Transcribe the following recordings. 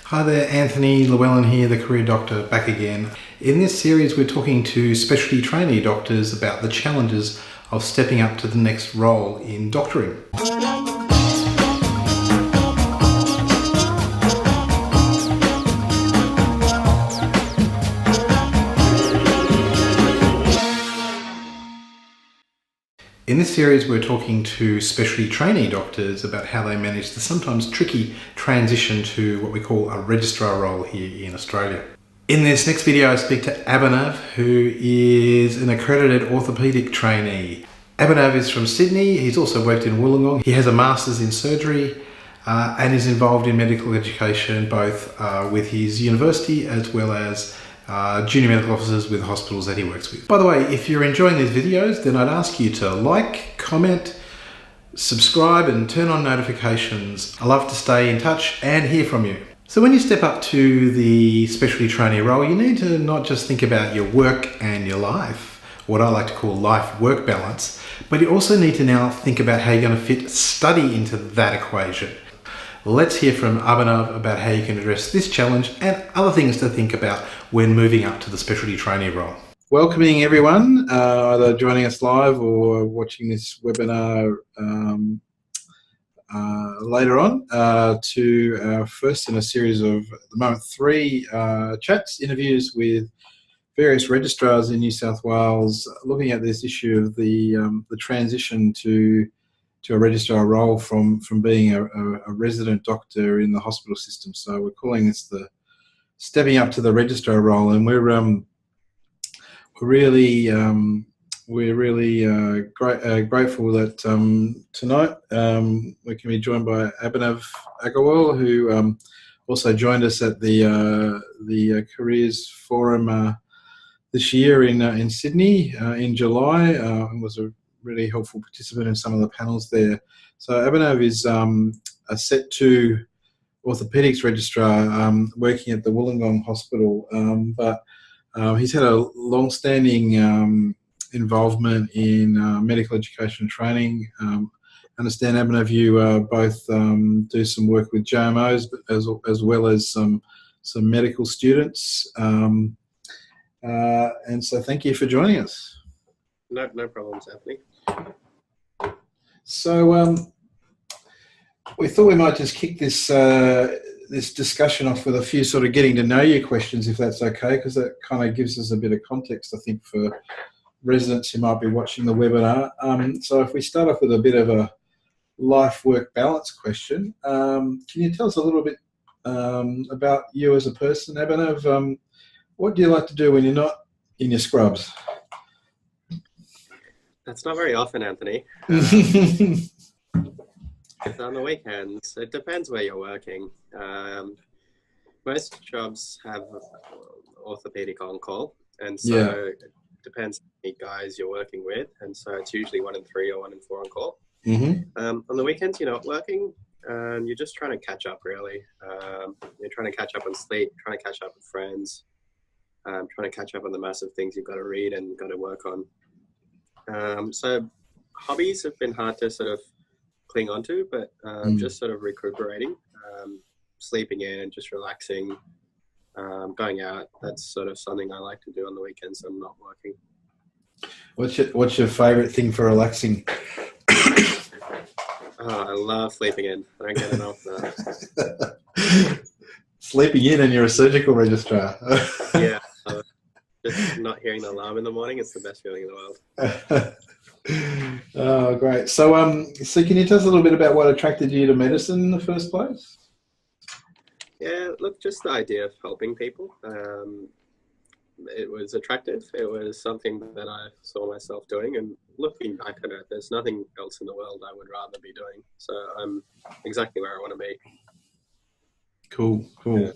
Hi there, Anthony Llewellyn here, the Career Doctor, back again. In this series, we're talking to specialty trainee doctors about the challenges of stepping up to the next role in doctoring. In this series, we're talking to specialty trainee doctors about how they manage the sometimes tricky transition to what we call a registrar role here in Australia. In this next video, I speak to Abhinav, who is an accredited orthopaedic trainee. Abhinav is from Sydney. He's also worked in Wollongong. He has a master's in surgery and is involved in medical education, both with his university as well as junior medical officers with hospitals that he works with. By the way, if you're enjoying these videos, then I'd ask you to like, comment, subscribe and turn on notifications. I love to stay in touch and hear from you. So when you step up to the specialty trainee role, you need to not just think about your work and your life, what I like to call life-work balance, but you also need to now think about how you're going to fit study into that equation. Let's hear from Abhinav about how you can address this challenge and other things to think about when moving up to the specialty trainee role. Welcoming everyone, either joining us live or watching this webinar later on to our first in a series of, at the moment, 3 chats, interviews with various registrars in New South Wales, looking at this issue of the transition to a registrar role from being a resident doctor in the hospital system. So we're calling this the stepping up to the registrar role, and we're really grateful that tonight we can be joined by Abhinav Aggarwal, who also joined us at the Careers Forum this year in Sydney in July, and was a really helpful participant in some of the panels there. So Abhinav is a Set 2 Orthopaedics registrar working at the Wollongong Hospital, but he's had a long-standing involvement in medical education and training. I understand, Abhinav, you both do some work with JMOs, but as well as some medical students. And so thank you for joining us. No problems, Anthony. So we thought we might just kick this this discussion off with a few sort of getting to know you questions, if that's okay, because that kind of gives us a bit of context, I think, for residents who might be watching the webinar. So if we start off with a bit of a life-work balance question, can you tell us a little bit about you as a person, Abhinav? What do you like to do when you're not in your scrubs? That's not very often, Anthony. On the weekends, it depends where you're working. Most jobs have orthopedic on-call, and so it depends how many guys you're working with, and so it's usually 1 in 3 or 1 in 4 on-call. On the weekends, you're not working, and you're just trying to catch up, really. You're trying to catch up on sleep, trying to catch up with friends, trying to catch up on the massive things you've got to read and got to work on. So hobbies have been hard to sort of cling onto, but just sort of recuperating, sleeping in and just relaxing, going out. That's sort of something I like to do on the weekends. I'm not working. What's your favourite thing for relaxing? I love sleeping in. I don't get enough of that. Sleeping in, and you're a surgical registrar. Yeah. Just not hearing the alarm in the morning, it's the best feeling in the world. Oh, great. So can you tell us a little bit about what attracted you to medicine in the first place? Yeah, look, just the idea of helping people. It was attractive. It was something that I saw myself doing, and looking back at it, there's nothing else in the world I would rather be doing. So I'm exactly where I want to be. Cool. Yeah.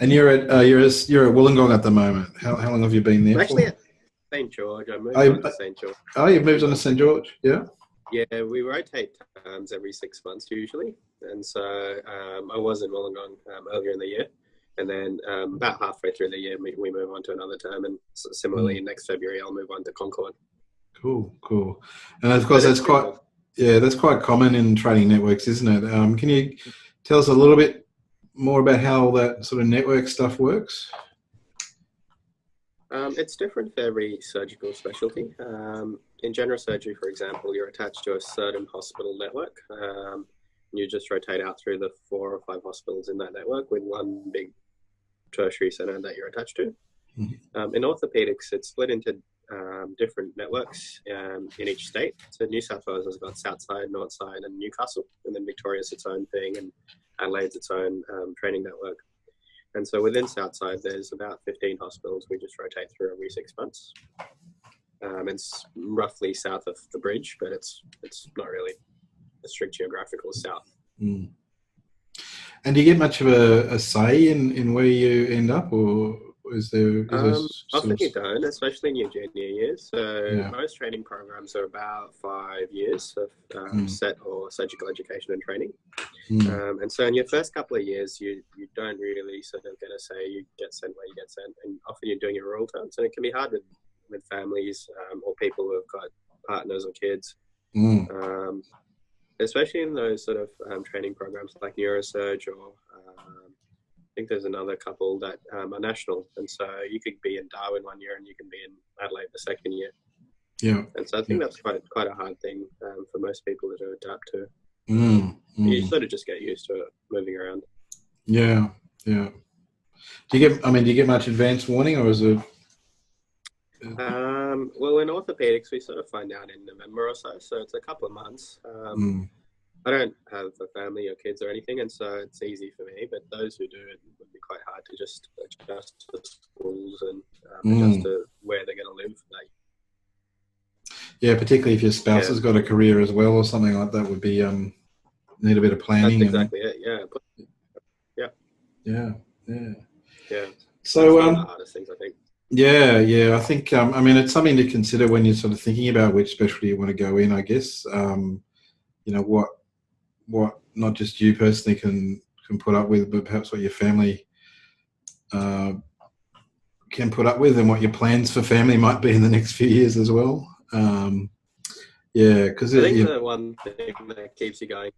And you're at Wollongong at the moment. How long have you been there? Actually, at St. George. I moved on to St. George. Oh, you've moved on to St. George, yeah? Yeah, we rotate terms every 6 months usually, and so I was in Wollongong earlier in the year, and then about halfway through the year we move on to another term, and similarly next February I'll move on to Concord. Cool. And of course that's quite common in training networks, isn't it? Can you tell us a little bit more about how that sort of network stuff works? It's different for every surgical specialty. In general surgery, for example, you're attached to a certain hospital network. You just rotate out through the 4 or 5 hospitals in that network with one big tertiary center that you're attached to. Mm-hmm. In orthopedics, it's split into different networks in each state. So New South Wales has got Southside, Northside, and Newcastle, and then Victoria's its own thing, and Adelaide's its own training network. And so within Southside, there's about 15 hospitals we just rotate through every 6 months. It's roughly south of the bridge, but it's not really a strict geographical south. Mm. And do you get much of a say in where you end up, or is there often you don't, especially in your junior years. So most training programs are about 5 years of set or surgical education and training. And so in your first couple of years, you don't really sort of get a say. You get sent where you get sent, and often you're doing your rural terms, and it can be hard with families or people who have got partners or kids. Especially in those sort of training programs like neurosurge, or I think there's another couple that are national. And so you could be in Darwin one year and you can be in Adelaide the second year. Yeah. And so I think that's quite a hard thing for most people to adapt to. You sort of just get used to it, moving around. Yeah, yeah. Do you get much advance warning, or is it? Well, in orthopedics, we sort of find out in November or so it's a couple of months. I don't have a family or kids or anything, and so it's easy for me, but those who do, it would be quite hard to just adjust to schools and adjust to where they're going to live. Yeah, particularly if your spouse has got a career as well or something like that, would be need a bit of planning. That's exactly it, yeah. So that's one of the hardest things, I think. Yeah. I think it's something to consider when you're sort of thinking about which specialty you want to go in, I guess. What not just you personally can put up with, but perhaps what your family can put up with, and what your plans for family might be in the next few years as well. Because I think the one thing that keeps you going,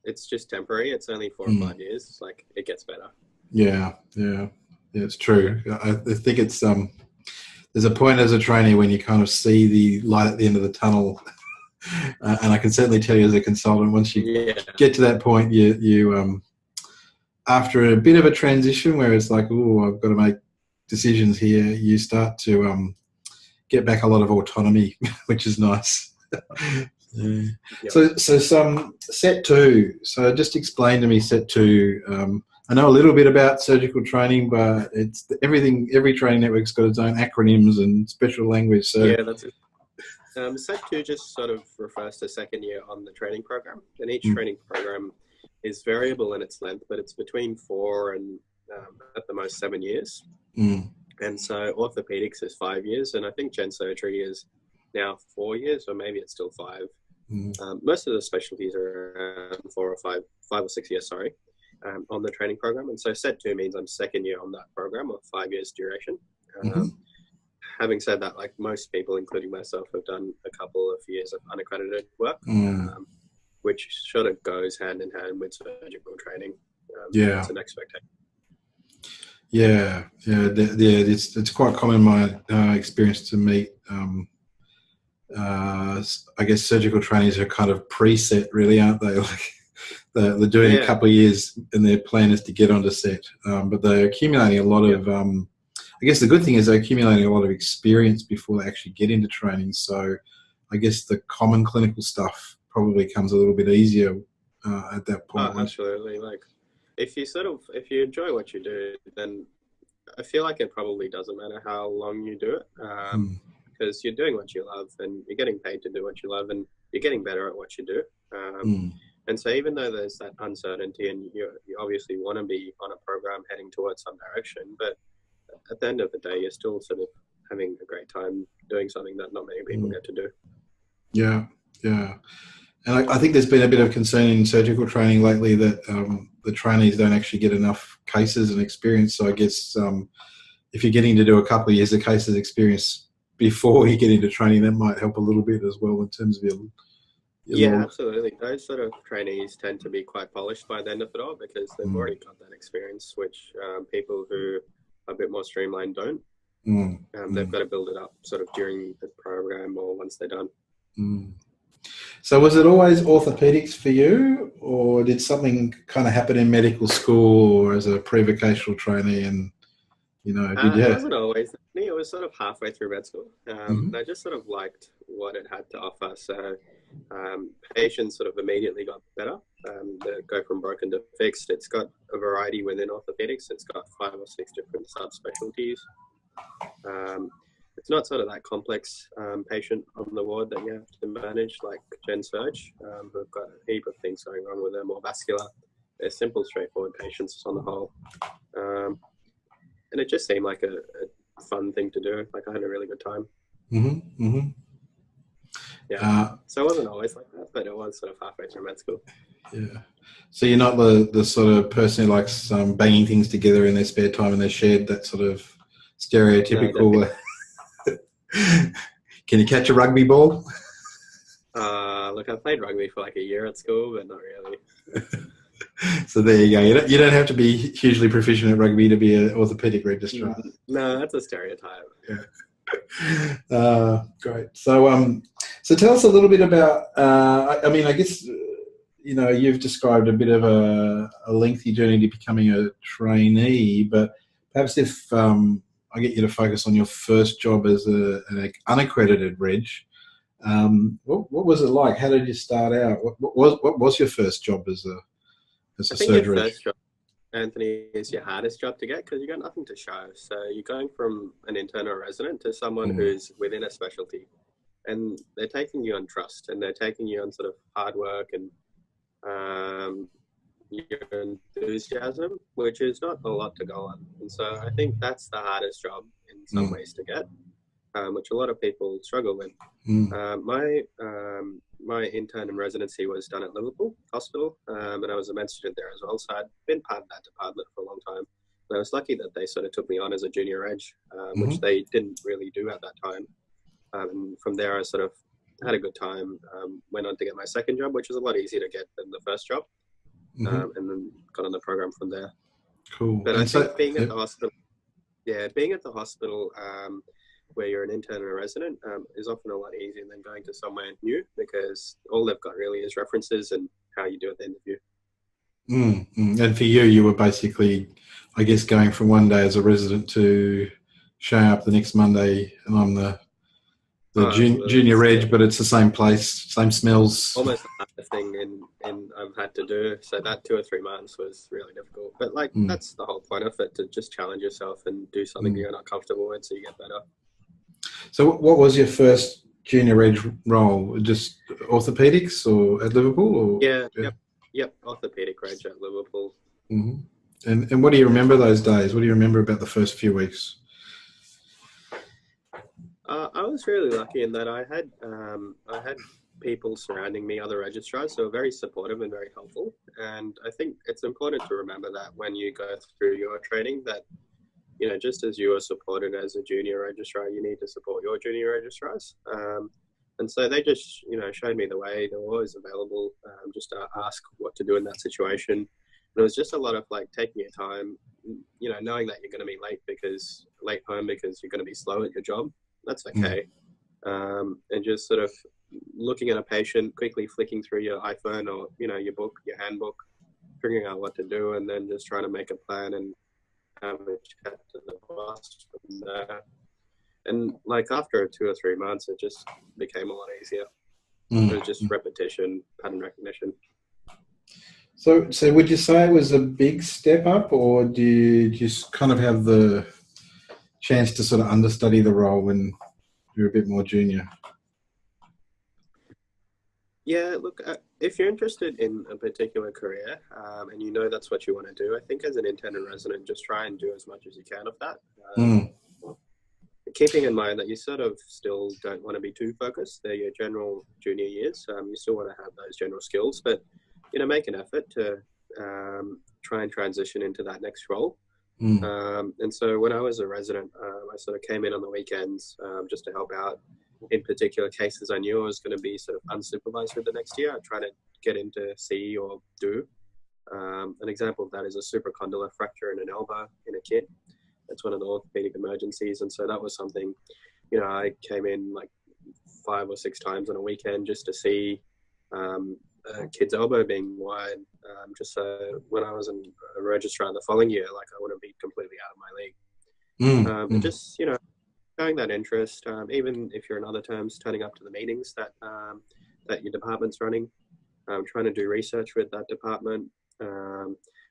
it's just temporary. It's only 4 or 5 years. It's like it gets better. Yeah, it's true. I think it's there's a point as a trainee when you kind of see the light at the end of the tunnel. And I can certainly tell you as a consultant, once you get to that point, you after a bit of a transition where it's like, oh, I've got to make decisions here, you start to get back a lot of autonomy, which is nice. So some set 2. So just explain to me set 2. I know a little bit about surgical training, but it's every training network's got its own acronyms and special language. So yeah, that's it. Set 2 just sort of refers to second year on the training program, and each training program is variable in its length, but it's between 4 and at the most 7 years. And so orthopedics is 5 years, and I think gen surgery is now 4 years, or maybe it's still 5. Most of the specialties are around 4 or 5 or 6 years, on the training program. And so set 2 means I'm second year on that program of 5 years duration. Having said that, like most people, including myself, have done a couple of years of unaccredited work, which sort of goes hand in hand with surgical training. It's an expectation. Yeah. It's quite common in my experience to meet. I guess surgical trainees are kind of preset, really, aren't they? Like they're doing a couple of years, and their plan is to get onto set, but they're accumulating a lot of. I guess the good thing is they're accumulating a lot of experience before they actually get into training. So I guess the common clinical stuff probably comes a little bit easier at that point. Oh, absolutely. Like if you enjoy what you do, then I feel like it probably doesn't matter how long you do it, because you're doing what you love, and you're getting paid to do what you love, and you're getting better at what you do. And so even though there's that uncertainty, and you obviously want to be on a program heading towards some direction, but at the end of the day, you're still sort of having a great time doing something that not many people get to do. Yeah. And I think there's been a bit of concern in surgical training lately that the trainees don't actually get enough cases and experience. So I guess if you're getting to do a couple of years of cases experience before you get into training, that might help a little bit as well in terms of Yeah, absolutely. Those sort of trainees tend to be quite polished by the end of it all because they've already got that experience, which people who are a bit more streamlined don't. They've got to build it up sort of during the program or once they're done. So was it always orthopaedics for you, or did something kind of happen in medical school or as a pre-vocational trainee and, did you It have... wasn't always me. It was sort of halfway through med school. And I just sort of liked what it had to offer. So patients sort of immediately got better. They go from broken to fixed. It's got a variety within orthopedics. It's got 5 or 6 different subspecialties. It's not sort of that complex patient on the ward that you have to manage, like Gen Surge, who've got a heap of things going wrong with them, or vascular. They're simple, straightforward patients on the whole. And it just seemed like a fun thing to do. Like I had a really good time. Yeah. So it wasn't always like that, but it was sort of halfway through med school. Yeah. So you're not the sort of person who likes banging things together in their spare time in their shed, that sort of stereotypical... Can you catch a rugby ball? Look, I played rugby for like a year at school, but not really. So there you go. You don't have to be hugely proficient at rugby to be an orthopaedic registrar. No, that's a stereotype. Yeah. Great. So tell us a little bit about. I guess you've described a bit of a lengthy journey to becoming a trainee, but perhaps if I get you to focus on your first job as an unaccredited reg. What was it like? How did you start out? What was your first job as a surgery? Your first job, Anthony, is your hardest job to get because you got nothing to show. So you're going from an intern or resident to someone who's within a specialty, and they're taking you on trust, and they're taking you on sort of hard work and your enthusiasm, which is not a lot to go on. And so I think that's the hardest job in some ways to get, which a lot of people struggle with. My intern and residency was done at Liverpool Hospital, and I was a med student there as well. So I'd been part of that department for a long time. And I was lucky that they sort of took me on as a junior reg, which they didn't really do at that time. And from there, I sort of had a good time, went on to get my second job, which was a lot easier to get than the first job, and then got on the program from there. Cool. But I think being at the hospital, where you're an intern or a resident, is often a lot easier than going to somewhere new because all they've got really is references and how you do at the interview. And for you were basically, I guess, going from one day as a resident to showing up the next Monday and I'm the junior reg, but it's the same place, same smells. Almost the hardest thing in I've had to do. So that 2 or 3 months was really difficult. But that's the whole point of it, to just challenge yourself and do something you're not comfortable with so you get better. So what was your first junior reg role? Just orthopaedics or at Liverpool? Or? Yep, orthopaedic reg at Liverpool. And what do you remember those days? What do you remember about the first few weeks? I was really lucky in that I had people surrounding me, other registrars, who were very supportive and very helpful. And I think it's important to remember that when you go through your training, that just as you are supported as a junior registrar, you need to support your junior registrars. And so they just showed me the way. They were always available, just to ask what to do in that situation. And it was just a lot of taking your time, knowing that you're going to be late home because you're going to be slow at your job. That's okay. And just sort of looking at a patient, quickly flicking through your iPhone or, your book, your handbook, figuring out what to do, and then just trying to make a plan and have a chat to the boss from there. And after 2 or 3 months, it just became a lot easier. It was just repetition, pattern recognition. So would you say it was a big step up, or do you just kind of have the chance to sort of understudy the role when you're a bit more junior? Yeah, look, if you're interested in a particular career and that's what you want to do, I think as an intern and resident, just try and do as much as you can of that. Keeping in mind that you sort of still don't want to be too focused. They're your general junior years. You still want to have those general skills, but make an effort to try and transition into that next role. And so when I was a resident, I sort of came in on the weekends just to help out. in particular cases I knew I was going to be sort of unsupervised for the next year, I try to get into see or do. An example of that is a supracondylar fracture in an elbow in a kid. That's one of the orthopedic emergencies. And so that was something, you know, I came in like 5 or 6 times on a weekend just to see a kid's elbow being wide, just so when I was a registrar the following year, like I wouldn't be completely out of my league. And just, you know, showing that interest, even if you're in other terms, turning up to the meetings that that your department's running, trying to do research with that department,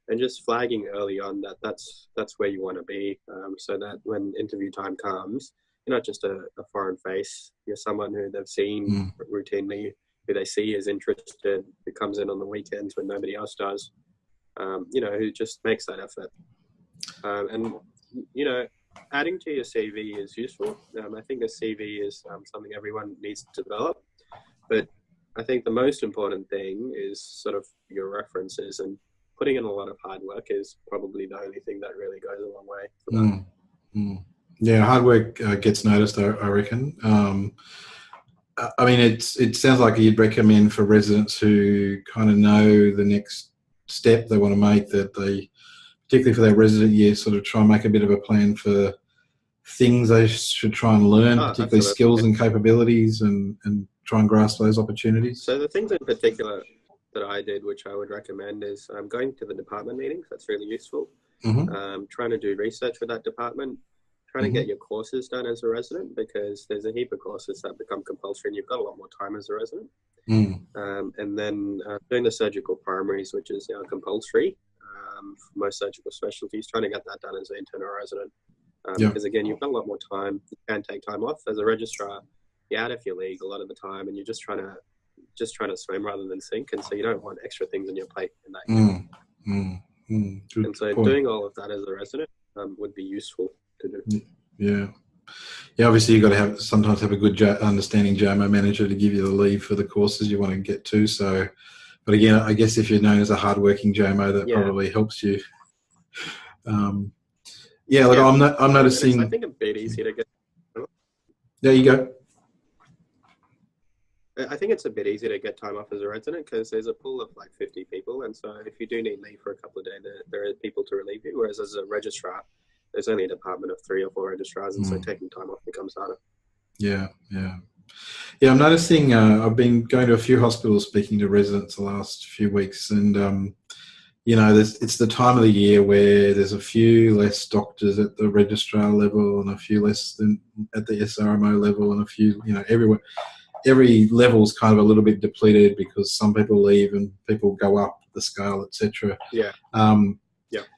and just flagging early on that that's where you want to be, so that when interview time comes, you're not just a foreign face. You're someone who they've seen routinely, who they see is interested, who comes in on the weekends when nobody else does, you know, who just makes that effort. And, you know, adding to your CV is useful. I think a CV is something everyone needs to develop. But I think the most important thing is sort of your references, and putting in a lot of hard work is probably the only thing that really goes a long way for that. Yeah, hard work gets noticed, I reckon. I mean, it sounds like you'd recommend for residents who kind of know the next step they want to make, that they, particularly for their resident year, sort of try and make a bit of a plan for things they should try and learn, particularly skills and capabilities, and try and grasp those opportunities. So the things in particular that I did, which I would recommend, is going to the department meetings. That's really useful. Trying to do research with that department, trying to get your courses done as a resident, because there's a heap of courses that become compulsory and you've got a lot more time as a resident. And then doing the surgical primaries, which is now compulsory for most surgical specialties, trying to get that done as an intern or resident. Because again, you've got a lot more time. You can take time off as a registrar. You're out of your league a lot of the time, and you're just trying to swim rather than sink, and so you don't want extra things on your plate in that. And so doing all of that as a resident would be useful to do. Yeah. Obviously, you've got to sometimes have a good understanding JMO manager to give you the leave for the courses you want to get to. So, but again, I guess if you're known as a hardworking JMO, that probably helps you. I'm noticing. I think a bit easier to get. There you go. I think it's a bit easier to get time off as a resident because there's a pool of like 50 people, and so if you do need leave for a couple of days, there are people to relieve you. Whereas as a registrar, there's only a department of 3 or 4 registrars, and so taking time off becomes harder. Yeah. I'm noticing. I've been going to a few hospitals speaking to residents the last few weeks, and you know, it's the time of the year where there's a few less doctors at the registrar level, and a few less than at the SRMO level, and a few, you know, everywhere. Every level's kind of a little bit depleted because some people leave and people go up the scale, etc. And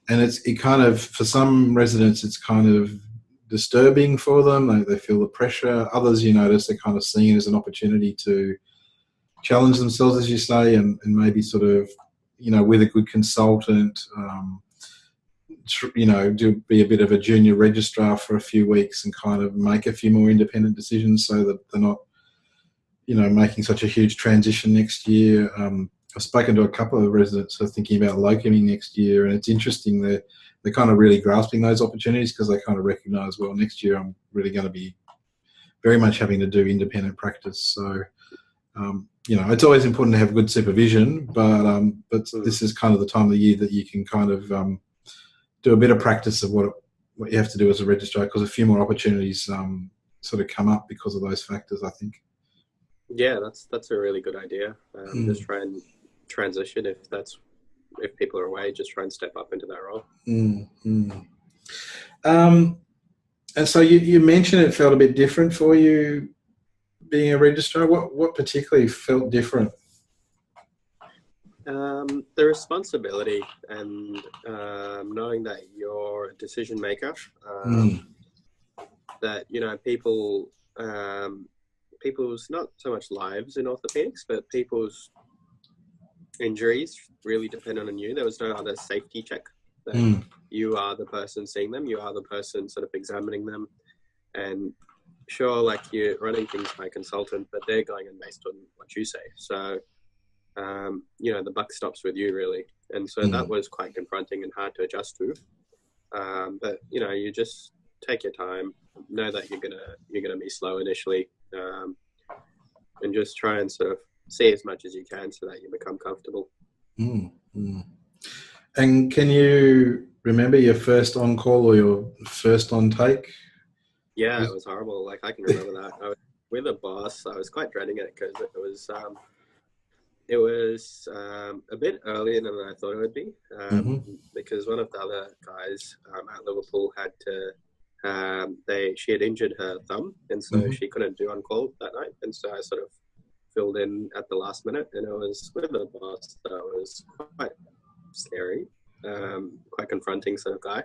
it kind of, for some residents, it's kind of disturbing for them. They feel the pressure. Others, you notice, they're kind of seeing it as an opportunity to challenge themselves, as you say, and maybe sort of, you know, with a good consultant, you know, be a bit of a junior registrar for a few weeks and kind of make a few more independent decisions so that they're not, you know, making such a huge transition next year. I've spoken to a couple of residents who are thinking about locuming next year, and it's interesting that they're kind of really grasping those opportunities because they kind of recognise, well, next year I'm really going to be very much having to do independent practice. So, you know, it's always important to have good supervision, but this is kind of the time of the year that you can kind of do a bit of practice of what you have to do as a registrar, because a few more opportunities sort of come up because of those factors, I think. Yeah, that's a really good idea. Just try and transition if people are away. Just try and step up into that role. And so you mentioned it felt a bit different for you being a registrar. What particularly felt different? The responsibility and knowing that you're a decision maker. That, you know, people's not so much lives in orthopedics, but people's injuries really depend on you. There was no other safety check. That you are the person seeing them. You are the person sort of examining them. And sure, like, you're running things by a consultant, but they're going in based on what you say. So, you know, the buck stops with you, really. And so that was quite confronting and hard to adjust to. But, you know, you just take your time, know that you're gonna be slow initially, and just try and sort of see as much as you can so that you become comfortable. And can you remember your first on call or your first on take? Yeah, it was horrible. Like, I can remember that. I was with a boss. I was quite dreading it because it was a bit earlier than I thought it would be, because one of the other guys at Liverpool had to, she had injured her thumb, and so she couldn't do on call that night, and so I sort of filled in at the last minute, and it was with a boss that was quite scary, quite confronting sort of guy.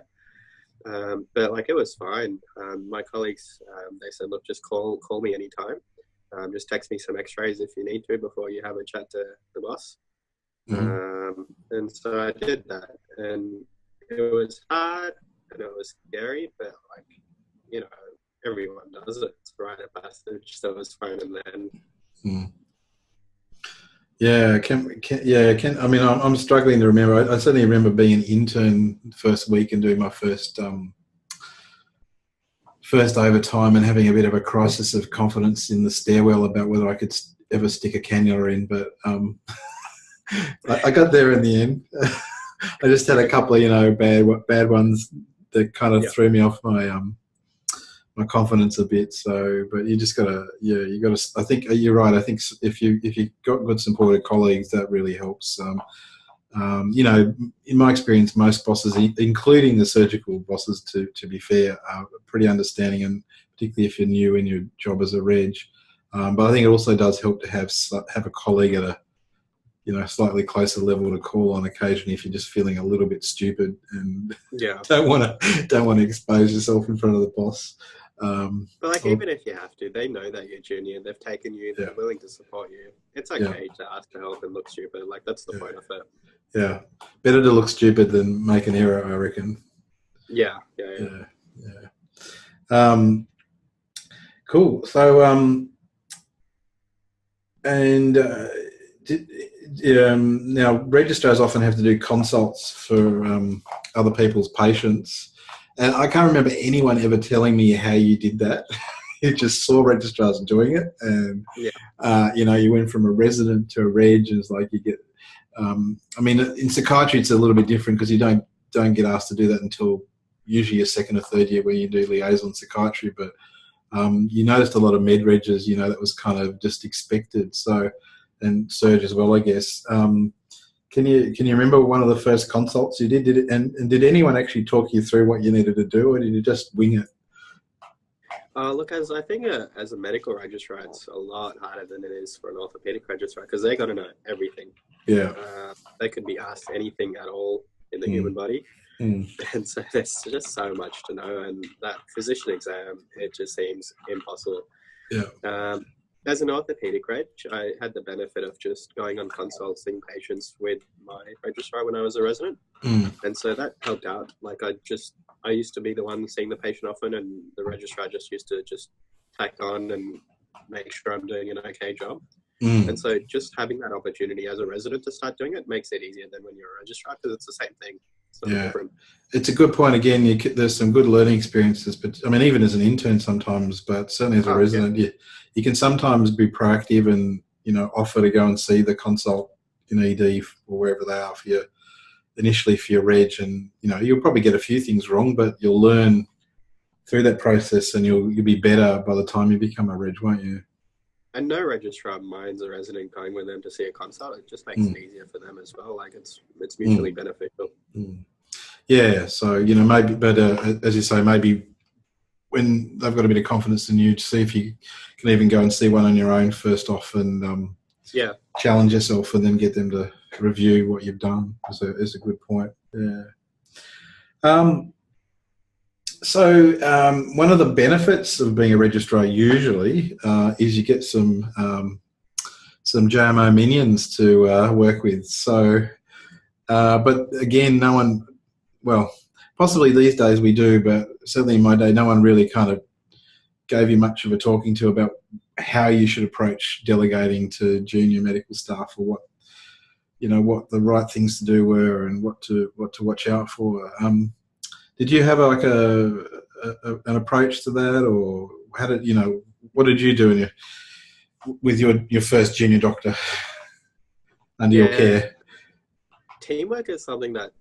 But like, it was fine. My colleagues, they said, look, just call me anytime. Just text me some x-rays if you need to before you have a chat to the boss. And so I did that, and it was hard and it was scary, but like, you know, everyone does it. It's a rite of passage, so it was fine in the end. Yeah, I mean, I'm struggling to remember. I certainly remember being an intern the first week and doing my first overtime and having a bit of a crisis of confidence in the stairwell about whether I could ever stick a cannula in. But I got there in the end. I just had a couple of, you know, bad ones that kind of threw me off my confidence a bit. So, but you just gotta, you gotta. I think you're right. I think if you got good supportive colleagues, that really helps. You know, in my experience, most bosses, including the surgical bosses, to be fair, are pretty understanding, and particularly if you're new in your job as a reg. But I think it also does help to have a colleague at a, you know, slightly closer level to call on occasionally if you're just feeling a little bit stupid and don't want to expose yourself in front of the boss. But like, even if you have to, they know that you're junior, they've taken you, they're willing to support you. It's okay to ask for help and look stupid. Like, that's the point of it. Yeah, better to look stupid than make an error, I reckon. Yeah. Cool. So, now registrars often have to do consults for other people's patients, and I can't remember anyone ever telling me how you did that. You just saw registrars doing it, and you know, you went from a resident to a reg, and it's like you get. I mean, in psychiatry, it's a little bit different because you don't get asked to do that until usually your second or third year where you do liaison psychiatry. But you noticed a lot of med regs, you know, that was kind of just expected. So, and surge as well, I guess. Can you remember one of the first consults you did? And did anyone actually talk you through what you needed to do, or did you just wing it? Look, as I think as a medical registrar, it's a lot harder than it is for an orthopedic registrar because they got to know everything. Yeah. They could be asked anything at all in the human body. And so there's just so much to know. And that physician exam, it just seems impossible. Yeah. As an orthopedic reg, I had the benefit of just going on consults, seeing patients with my registrar when I was a resident. And so that helped out. Like, I used to be the one seeing the patient often, and the registrar just used to tack on and make sure I'm doing an okay job. And so just having that opportunity as a resident to start doing it makes it easier than when you're a registrar, because it's the same thing. Different. It's a good point. Again, there's some good learning experiences, but I mean, even as an intern sometimes, but certainly as a resident, you can sometimes be proactive and, you know, offer to go and see the consult in ED or wherever they are for you, initially for your reg, and, you know, you'll probably get a few things wrong, but you'll learn through that process, and you'll be better by the time you become a reg, won't you? And no registrar minds a resident going with them to see a consult. It just makes it easier for them as well. Like, it's mutually beneficial. Yeah, so, you know, maybe, but as you say, maybe when they've got a bit of confidence in you, to see if you can even go and see one on your own first off, and challenge yourself, and then get them to review what you've done is a good point. Yeah. So one of the benefits of being a registrar usually is you get some JMO minions to work with. So, but again, no one, well, possibly these days we do, but certainly in my day, no one really kind of gave you much of a talking to about how you should approach delegating to junior medical staff, or what the right things to do were, and what to watch out for. Did you have like an approach to that, or how did what did you do with your first junior doctor under your care? Teamwork is something that,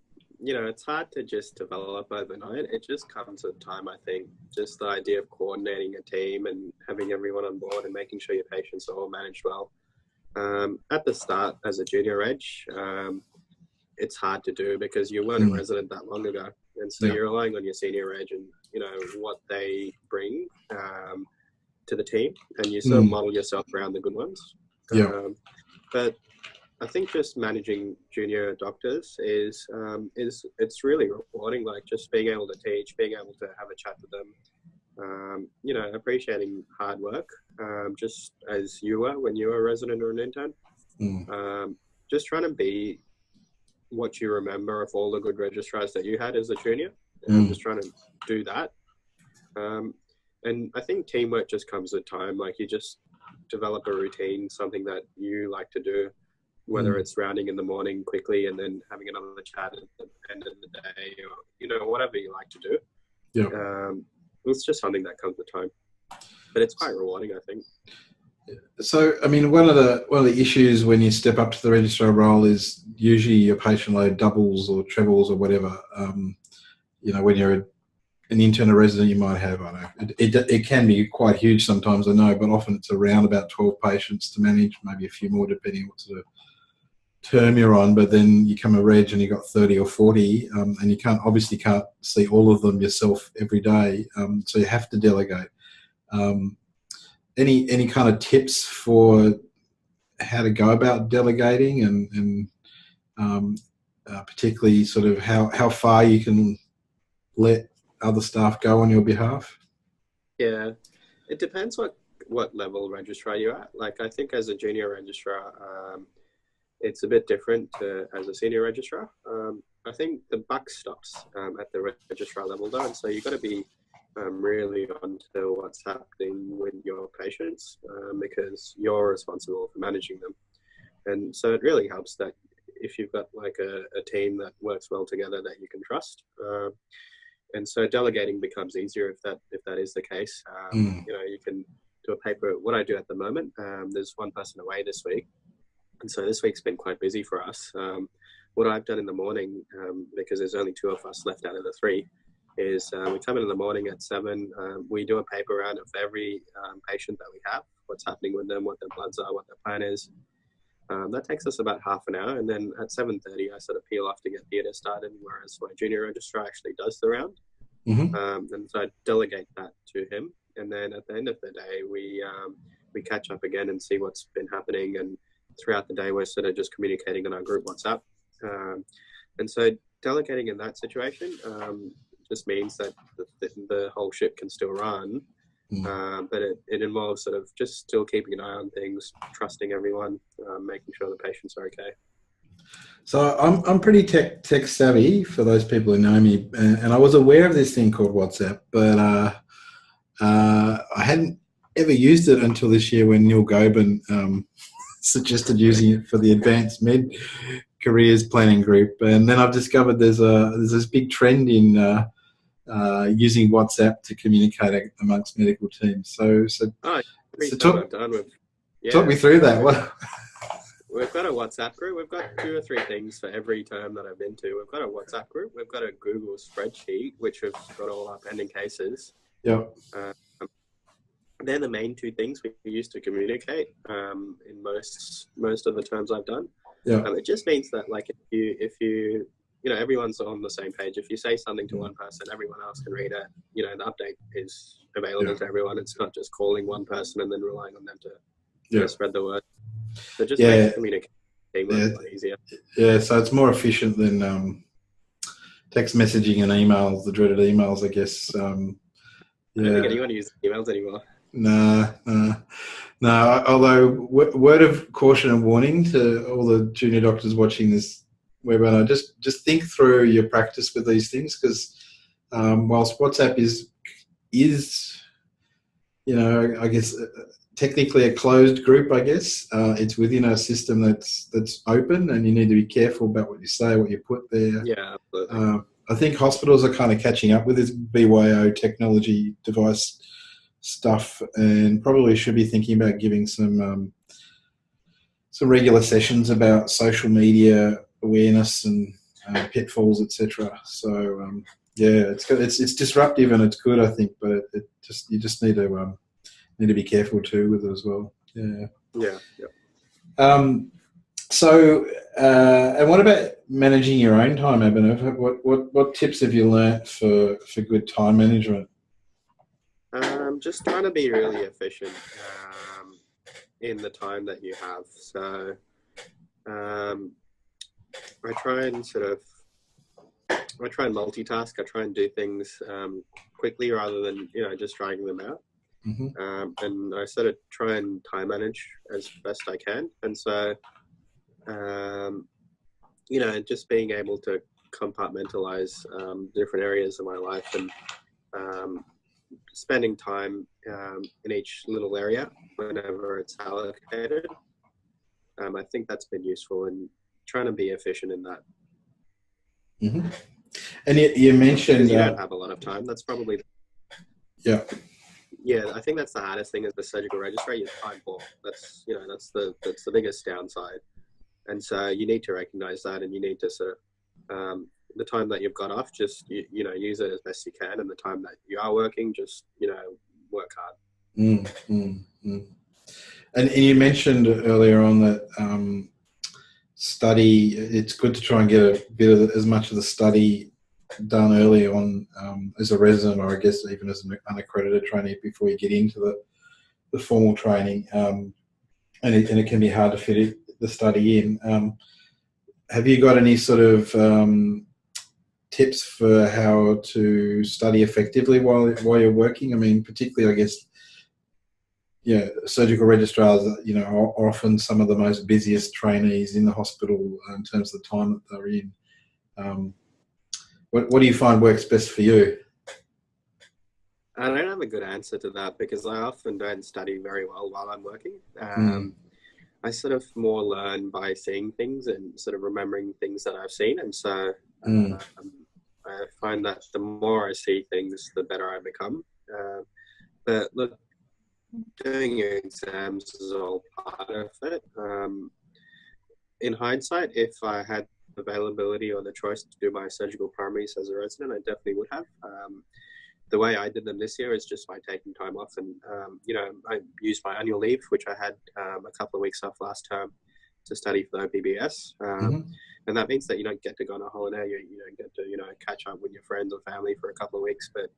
it's hard to just develop overnight. It just comes with time, I think. Just the idea of coordinating a team and having everyone on board and making sure your patients are all managed well. At the start, as a junior reg, it's hard to do because you weren't a resident that long ago. And so you're relying on your senior reg and, what they bring to the team. And you sort of model yourself around the good ones. But I think just managing junior doctors is it's really rewarding. Like just being able to teach, being able to have a chat with them, appreciating hard work, just as you were when you were a resident or an intern. Just trying to be what you remember of all the good registrars that you had as a junior. Just trying to do that. And I think teamwork just comes with time. Like you just develop a routine, something that you like to do, whether it's rounding in the morning quickly and then having another chat at the end of the day, or, whatever you like to do. It's just something that comes with time, but it's quite rewarding, I think. So, I mean, one of the issues when you step up to the registrar role is usually your patient load doubles or trebles or whatever. When you're an intern or resident, you might have, I know, it can be quite huge sometimes, I know, but often it's around about 12 patients to manage, maybe a few more depending on what sort of term you're on. But then you come a reg and you've got 30 or 40, and you obviously can't see all of them yourself every day, so you have to delegate. Any kind of tips for how to go about delegating and particularly sort of how far you can let other staff go on your behalf? Yeah, it depends what level registrar you're at. Like I think as a junior registrar, it's a bit different as a senior registrar. I think the buck stops at the registrar level though, and so you've got to be really onto what's happening with your patients because you're responsible for managing them. And so it really helps that if you've got like a team that works well together that you can trust. And so delegating becomes easier if that is the case. You can do a paper. What I do at the moment, there's one person away this week. And so this week's been quite busy for us. What I've done in the morning, because there's only 2 of us left out of the 3, is we come in the morning at 7. We do a paper round of every patient that we have, what's happening with them, what their bloods are, what their plan is. That takes us about half an hour. And then at 7:30, I sort of peel off to get theatre started, whereas my junior registrar actually does the round. And so I delegate that to him. And then at the end of the day, we catch up again and see what's been happening. And throughout the day, we're sort of just communicating on our group WhatsApp. And so delegating in that situation just means that the whole ship can still run. But it involves sort of just still keeping an eye on things, trusting everyone, making sure the patients are okay. So I'm pretty tech savvy for those people who know me, and I was aware of this thing called WhatsApp, but I hadn't ever used it until this year when Neil Gobin suggested using it for the advanced med careers planning group, and then I've discovered there's this big trend in using WhatsApp to communicate amongst medical teams. So talk me through that. What? We've got a WhatsApp group. We've got 2 or 3 things for every term that I've been to. We've got a WhatsApp group. We've got a Google spreadsheet, which we've got all our pending cases. They're the main 2 things we use to communicate in most of the terms I've done. It just means that like if you everyone's on the same page. If you say something to one person, everyone else can read it. The update is available to everyone. It's not just calling one person and then relying on them to spread the word. So just makes communication a lot easier. Yeah, so it's more efficient than text messaging and emails, the dreaded emails, I guess. I don't think anyone uses emails anymore. No. Although, word of caution and warning to all the junior doctors watching this webinar, just think through your practice with these things, because whilst WhatsApp is I guess technically a closed group, I guess it's within a system that's open, and you need to be careful about what you say, what you put there. Yeah, absolutely. I think hospitals are kind of catching up with this BYO technology device stuff, and probably should be thinking about giving some regular sessions about social media awareness and pitfalls, etc. So yeah, it's disruptive and it's good, I think, but you just need to be careful too with it as well. Yeah. Yeah. Yeah. So, and what about managing your own time, Abhinav? What tips have you learnt for good time management? Just trying to be really efficient in the time that you have. So I try and multitask. I try and do things quickly rather than just dragging them out. Mm-hmm. And I sort of try and time manage as best I can. And so just being able to compartmentalize different areas of my life and spending time in each little area whenever it's allocated. I think that's been useful in trying to be efficient in that. Mm-hmm. And you mentioned because you don't have a lot of time. That's probably yeah. I think that's the hardest thing as the surgical registrar. You're time poor. That's the biggest downside. And so you need to recognize that, and you need to sort of the time that you've got off, just use it as best you can, and the time that you are working, just work hard. And you mentioned earlier on that study. It's good to try and get a bit of as much of the study done early on as a resident, or I guess even as an unaccredited trainee, before you get into the formal training. And it can be hard to fit the study in. Have you got any sort of tips for how to study effectively while you're working? I mean, particularly, I guess, surgical registrars, are often some of the most busiest trainees in the hospital in terms of the time that they're in. What do you find works best for you? I don't have a good answer to that because I often don't study very well while I'm working. I sort of more learn by seeing things and sort of remembering things that I've seen. And so I find that the more I see things, the better I become. But look, doing your exams is all part of it. In hindsight, if I had availability or the choice to do my surgical primaries as a resident, I definitely would have. The way I did them this year is just by taking time off, and I used my annual leave, which I had a couple of weeks off last term, to study for the OPBS. And that means that you don't get to go on a holiday, you don't get to catch up with your friends or family for a couple of weeks. But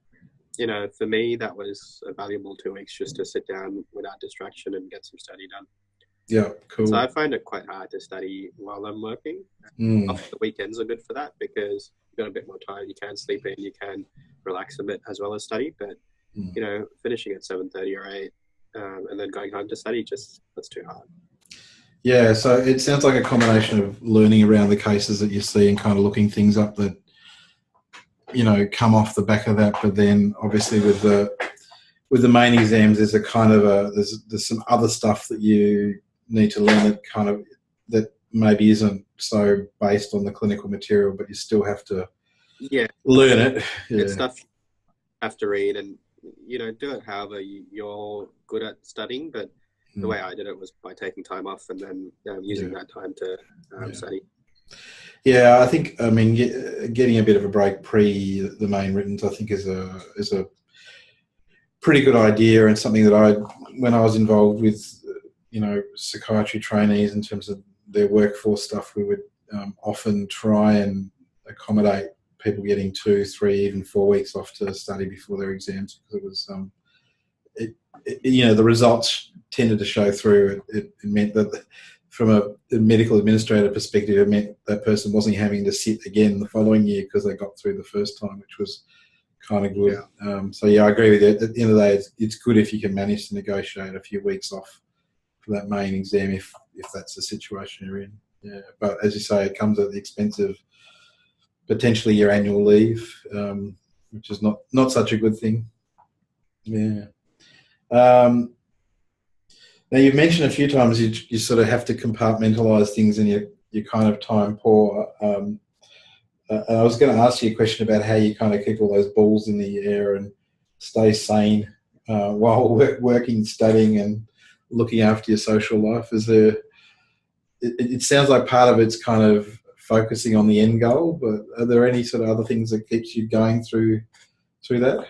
for me, that was a valuable 2 weeks just to sit down without distraction and get some study done. Yeah, cool. So I find it quite hard to study while I'm working. Often the weekends are good for that because you've got a bit more time. You can sleep in, you can relax a bit as well as study. But finishing at 7:30 or 8 and then going home to study, that's too hard. Yeah, so it sounds like a combination of learning around the cases that you see and kind of looking things up that come off the back of that. But then obviously with the main exams, there's a kind of there's some other stuff that you need to learn that maybe isn't so based on the clinical material, but you still have to learn it. Yeah. It's stuff you have to read and do it however you're good at studying. But the way I did it was by taking time off and then using that time to study. Yeah, I think getting a bit of a break pre the main writtens, I think is a pretty good idea, and something that when I was involved with psychiatry trainees in terms of their workforce stuff, we would often try and accommodate people getting 2, 3, even 4 weeks off to study before their exams, because it was the results tended to show through. It meant that from a medical administrator perspective, it meant that person wasn't having to sit again the following year because they got through the first time, which was kind of good. I agree with you. At the end of the day, it's good if you can manage to negotiate a few weeks off for that main exam if that's the situation you're in. Yeah, but as you say, it comes at the expense of potentially your annual leave, which is not such a good thing. Yeah. Now, you've mentioned a few times you sort of have to compartmentalise things and you're kind of time poor. I was going to ask you a question about how you kind of keep all those balls in the air and stay sane while working, studying, and looking after your social life? Is there? It sounds like part of it's kind of focusing on the end goal, but are there any sort of other things that keeps you going through that?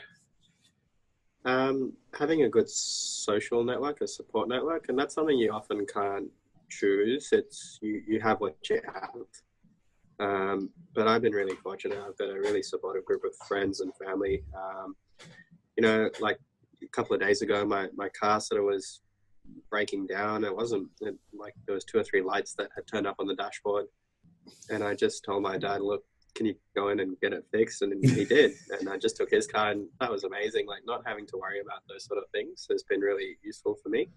Having a good social network, a support network, and that's something you often can't choose. It's you have what you have. But I've been really fortunate. I've got a really supportive group of friends and family. Like a couple of days ago, my car sort of was breaking down. Like there was 2 or 3 lights that had turned up on the dashboard, and I just told my dad, "Look, can you go in and get it fixed?" And he did, and I just took his car, and that was amazing. Like, not having to worry about those sort of things has been really useful for me.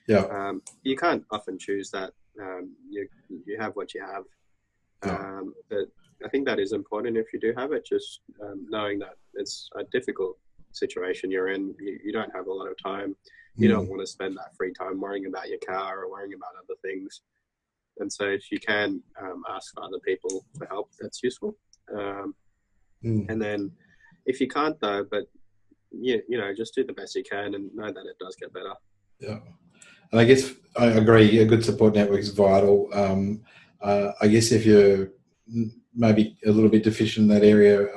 Yeah. You can't often choose that. You have what you have. Yeah. But I think that is important if you do have it, just knowing that it's a difficult situation you're in. You don't have a lot of time. You don't want to spend that free time worrying about your car or worrying about other things. And so if you can ask other people for help, that's useful. And then if you can't, though, but just do the best you can and know that it does get better. Yeah. And I guess I agree, a good support network is vital. I guess if you're maybe a little bit deficient in that area,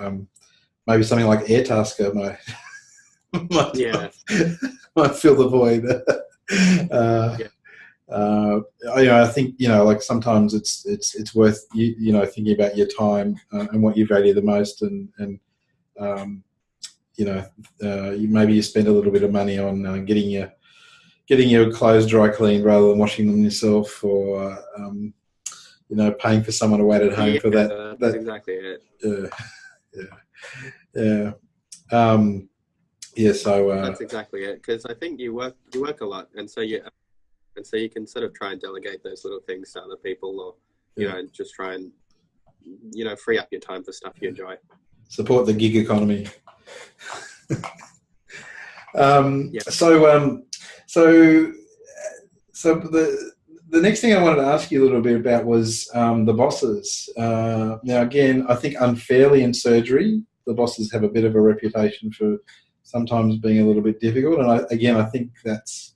maybe something like Airtasker might fill the void. I think like sometimes it's worth thinking about your time and what you value the most, and maybe you spend a little bit of money on getting your clothes dry cleaned rather than washing them yourself, or paying for someone to wait at home for that. That's exactly it. So that's exactly it, because I think you work a lot, and so you can sort of try and delegate those little things to other people, or just try and free up your time for stuff you enjoy. Support the gig economy. So the next thing I wanted to ask you a little bit about was the bosses. Now, again, I think unfairly in surgery, the bosses have a bit of a reputation for sometimes being a little bit difficult. And I think that's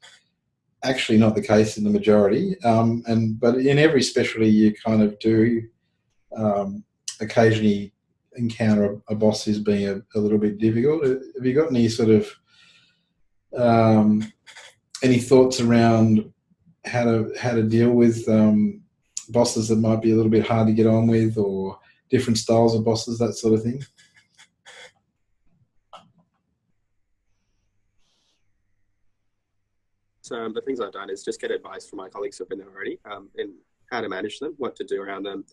actually not the case in the majority. But in every specialty, you kind of do occasionally encounter a boss who's being a little bit difficult. Have you got any sort of any thoughts around how to deal with bosses that might be a little bit hard to get on with, or different styles of bosses, that sort of thing? So the things I've done is just get advice from my colleagues who've been there already, in how to manage them, what to do around them,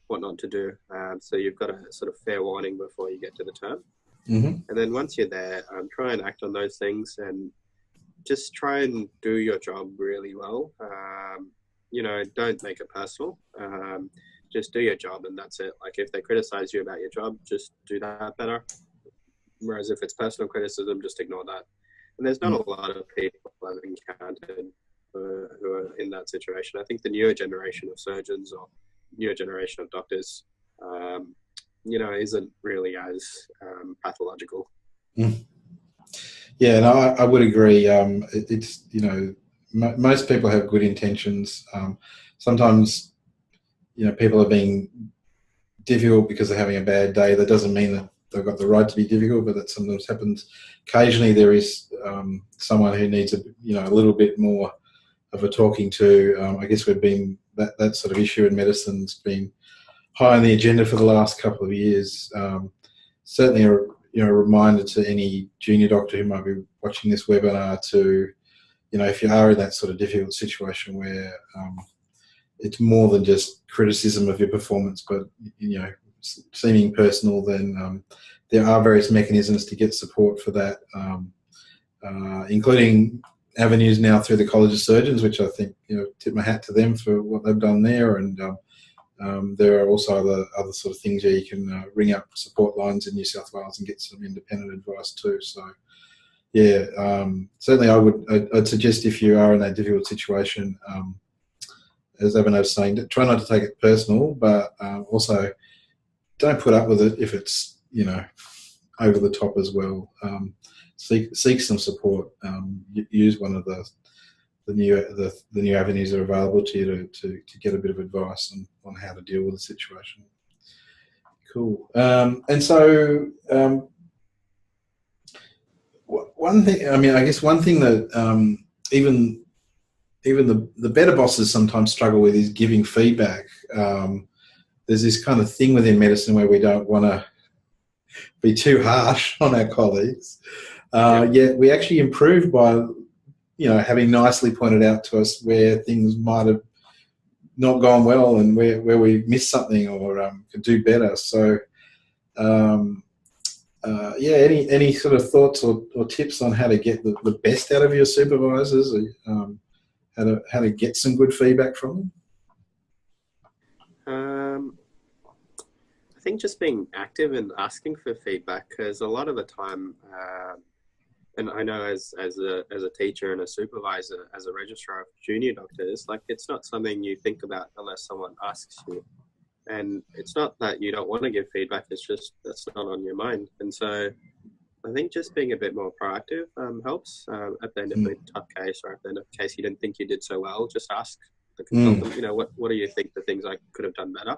what not to do. So you've got a sort of fair warning before you get to the term. And then once you're there, try and act on those things, and just try and do your job really well. Don't make it personal. Just do your job, and that's it. Like, if they criticize you about your job, just do that better. Whereas if it's personal criticism, just ignore that. And there's not a lot of people I've encountered who are in that situation. I think the newer generation of surgeons or newer generation of doctors, isn't really as pathological. Yeah, and I would agree. It's most people have good intentions. Sometimes people are being difficult because they're having a bad day. That doesn't mean that they've got the right to be difficult, but that sometimes happens. Occasionally, there is someone who needs a little bit more of a talking to. I guess we've been that sort of issue in medicine's been high on the agenda for the last couple of years. Certainly, a reminder to any junior doctor who might be watching this webinar to, if you are in that sort of difficult situation where it's more than just criticism of your performance, but seeming personal, then there are various mechanisms to get support for that, including avenues now through the College of Surgeons, which I think, tip my hat to them for what they've done there. And there are also other sort of things where you can ring up support lines in New South Wales and get some independent advice too. So, certainly I'd suggest, if you are in that difficult situation, as Abhinav was saying, try not to take it personal, but also don't put up with it if it's, over the top as well. Seek some support. Use one of the new avenues that are available to you to get a bit of advice on how to deal with the situation. Cool. And so one thing, I mean, I guess one thing that even the better bosses sometimes struggle with is giving feedback. There's this kind of thing within medicine where we don't want to be too harsh on our colleagues. Yet we actually improve by, having nicely pointed out to us where things might have not gone well and where we missed something or could do better. So, any sort of thoughts or tips on how to get the best out of your supervisors, how to get some good feedback from them? I think just being active and asking for feedback, because a lot of the time, and I know as a teacher and a supervisor, as a registrar of junior doctors, like, it's not something you think about unless someone asks you. And it's not that you don't want to give feedback, it's just that's not on your mind. And so I think just being a bit more proactive helps. At the end of a tough case, or at the end of a case you didn't think you did so well, just ask the consultant, what do you think the things I could have done better?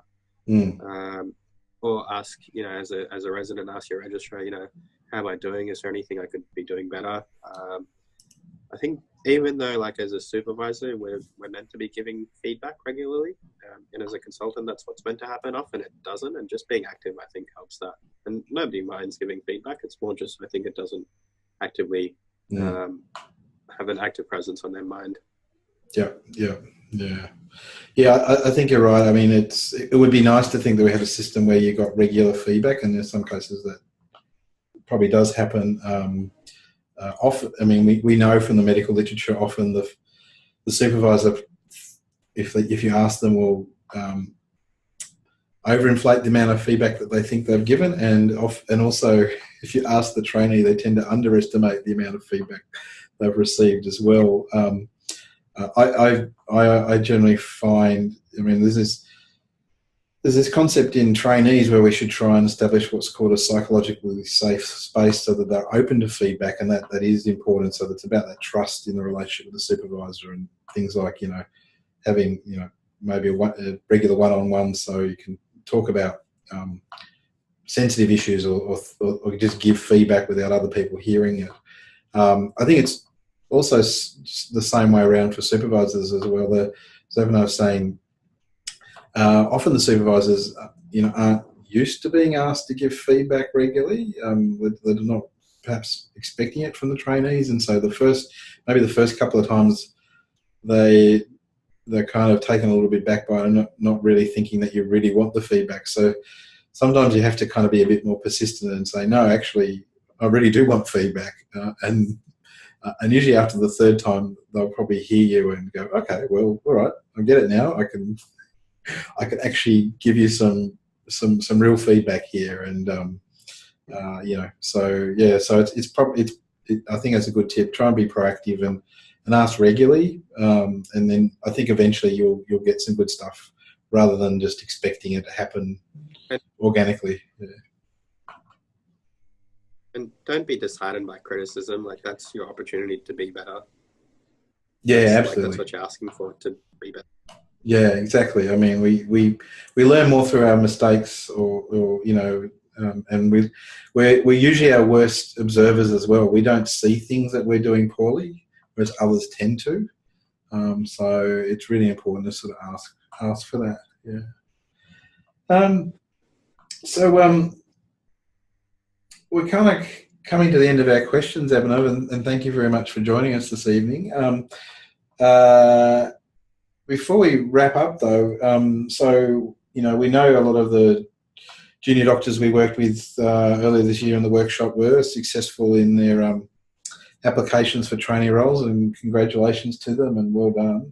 Or ask, as a resident, ask your registrar, how am I doing? Is there anything I could be doing better? I think even though, like, as a supervisor, we're meant to be giving feedback regularly, and as a consultant, that's what's meant to happen. Often it doesn't, and just being active, I think, helps that. And nobody minds giving feedback. It's more just, I think it doesn't actively have an active presence on their mind. Yeah. I think you're right. I mean, it would be nice to think that we had a system where you got regular feedback, and there's some cases that probably does happen. Often, I mean, we know from the medical literature, often the supervisor, if you ask them, will overinflate the amount of feedback that they think they've given, and also if you ask the trainee, they tend to underestimate the amount of feedback they've received as well. I generally find, I mean, there's this concept in trainees where we should try and establish what's called a psychologically safe space so that they're open to feedback, and that is important. So that's about that trust in the relationship with the supervisor, and things like, having, maybe a regular one-on-one so you can talk about sensitive issues or just give feedback without other people hearing it. I think it's also the same way around for supervisors as well. As Abhinav was saying, often the supervisors, aren't used to being asked to give feedback regularly. They're not perhaps expecting it from the trainees, and so maybe the first couple of times they're kind of taken a little bit back by it, not really thinking that you really want the feedback. So sometimes you have to kind of be a bit more persistent and say, no, actually, I really do want feedback, and usually after the third time they'll probably hear you and go, okay, well, all right, I get it now. I can actually give you some real feedback here, and so it's probably I think that's a good tip. Try and be proactive and ask regularly, and then I think eventually you'll get some good stuff rather than just expecting it to happen organically. Yeah. And don't be disheartened by criticism. Like, that's your opportunity to be better. Yeah, absolutely. That's what you're asking for, to be better. Yeah, exactly. I mean, we learn more through our mistakes, and we're usually our worst observers as well. We don't see things that we're doing poorly, whereas others tend to. So it's really important to sort of ask for that. Yeah. We're kind of coming to the end of our questions, Abhinav, and thank you very much for joining us this evening. Before we wrap up, though, we know a lot of the junior doctors we worked with earlier this year in the workshop were successful in their applications for trainee roles, and congratulations to them and well done.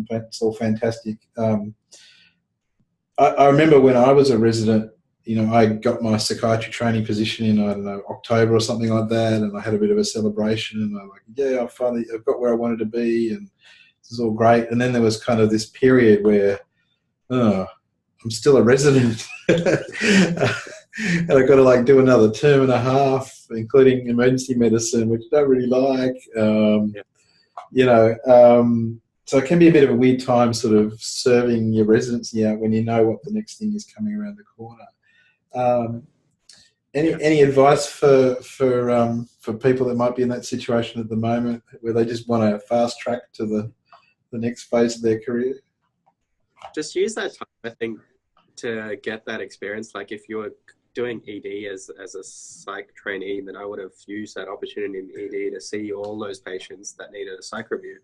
That's all fantastic. I remember when I was a resident, I got my psychiatry training position in, I don't know, October or something like that, and I had a bit of a celebration, and I'm like, yeah, I've got where I wanted to be, and this is all great. And then there was kind of this period where, I'm still a resident. and I've got to like do another term and a half, including emergency medicine, which I don't really like. You know, so it can be a bit of a weird time sort of serving your residency out when you know what the next thing is coming around the corner. Any advice for people that might be in that situation at the moment where they just want to fast track to the next phase of their career? Just use that time, I think, to get that experience. Like if you're doing ED as a psych trainee, then I would have used that opportunity in ED to see all those patients that needed a psych review,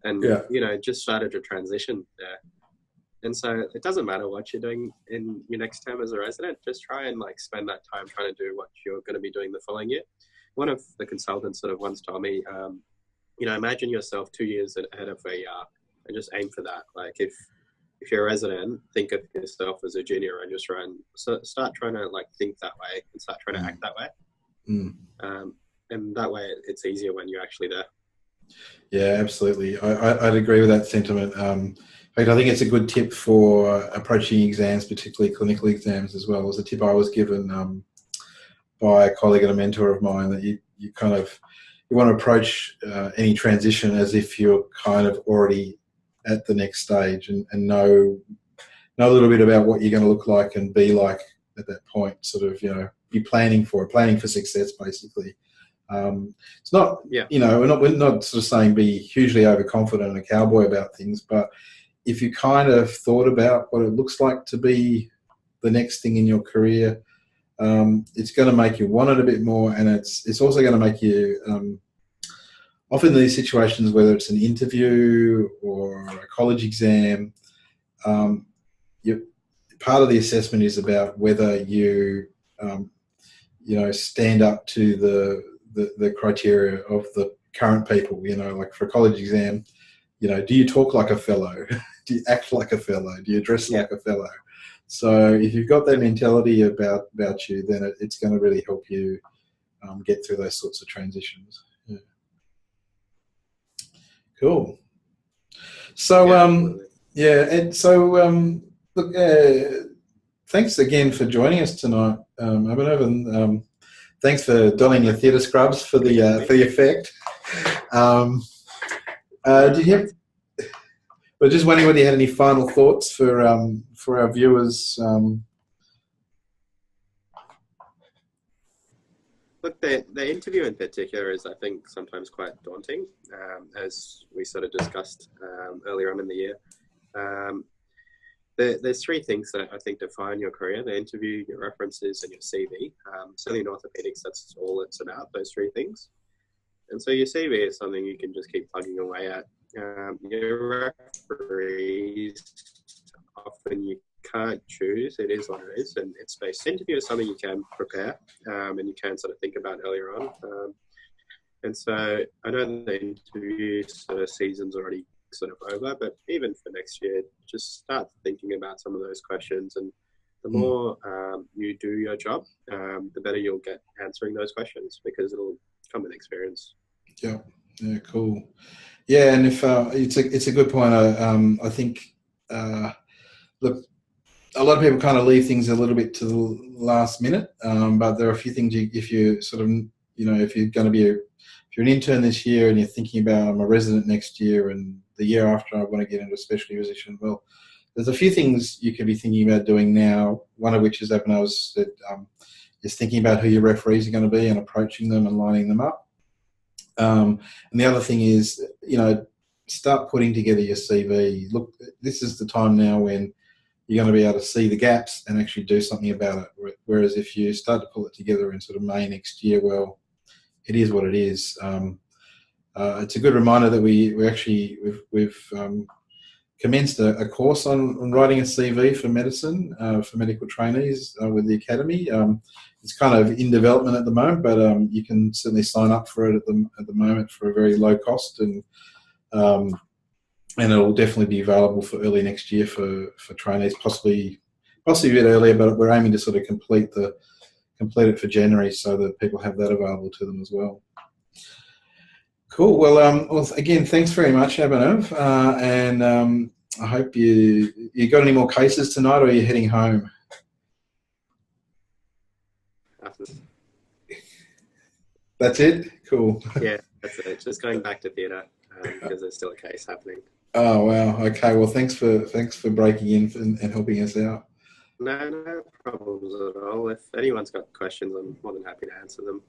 and you know, just started to transition there. And so it doesn't matter what you're doing in your next term as a resident, just try and like spend that time trying to do what you're going to be doing the following year. One of the consultants sort of once told me, you know, imagine yourself 2 years ahead of AR and just aim for that. Like if you're a resident, think of yourself as a junior and just start trying to like think that way and start trying to act that way. And that way it's easier when you're actually there. Yeah, absolutely. I'd agree with that sentiment. In fact, I think it's a good tip for approaching exams, particularly clinical exams as well. It was a tip I was given by a colleague and a mentor of mine, that you want to approach any transition as if you're kind of already at the next stage and know a little bit about what you're going to look like and be like at that point. Sort of, you know, be planning for success, basically. It's not, you know, we're not sort of saying be hugely overconfident and a cowboy about things, but if you kind of thought about what it looks like to be the next thing in your career, it's going to make you want it a bit more, and it's also going to make you, often in these situations, whether it's an interview or a college exam, part of the assessment is about whether you, you know, stand up to the criteria of the current people. You know, like for a college exam, you know, do you talk like a fellow? Do you act like a fellow? Do you dress like a fellow? So if you've got that mentality about you, then it's going to really help you get through those sorts of transitions. Yeah. Cool. So and so look, thanks again for joining us tonight, Abhinav, and thanks for donning your theatre scrubs for the effect. Did you have? But just wondering whether you had any final thoughts for our viewers. Look, the interview in particular is, I think, sometimes quite daunting, as we sort of discussed earlier on in the year. There's three things that I think define your career: the interview, your references, and your CV. Certainly in orthopaedics, that's all it's about, those three things. And so your CV is something you can just keep plugging away at. Your referees, often you can't choose. It is what it is, and it's based. Interview is something you can prepare, and you can sort of think about earlier on. And so I know the interview sort of season's already sort of over, but even for next year, just start thinking about some of those questions. And the more you do your job, the better you'll get answering those questions, because it'll come with experience. Yeah, cool. Yeah, and if it's a good point. I think look, a lot of people kind of leave things a little bit to the last minute, but there are a few things if you sort of, you know, if you're going to be if you're an intern this year and you're thinking about I'm a resident next year and the year after I want to get into a specialty position, well, there's a few things you could be thinking about doing now. One of which is Abhinav's that is thinking about who your referees are going to be and approaching them and lining them up. And the other thing is, you know, start putting together your CV. Look, this is the time now when you're going to be able to see the gaps and actually do something about it. Whereas if you start to pull it together in sort of May next year, well, it is what it is. It's a good reminder that we've commenced a course on writing a CV for medicine for medical trainees with the academy. It's kind of in development at the moment, but you can certainly sign up for it at the moment for a very low cost, and it'll definitely be available for early next year for trainees, possibly a bit earlier, but we're aiming to sort of complete it for January so that people have that available to them as well. Cool. Well, again, thanks very much, Abhinav, and I hope you got any more cases tonight, or are you heading home? life. That's it? Cool. Yeah, that's it. Just going back to theatre because there's still a case happening. Oh, wow. Okay. Well, thanks for breaking in and helping us out. No problems at all. If anyone's got questions, I'm more than happy to answer them.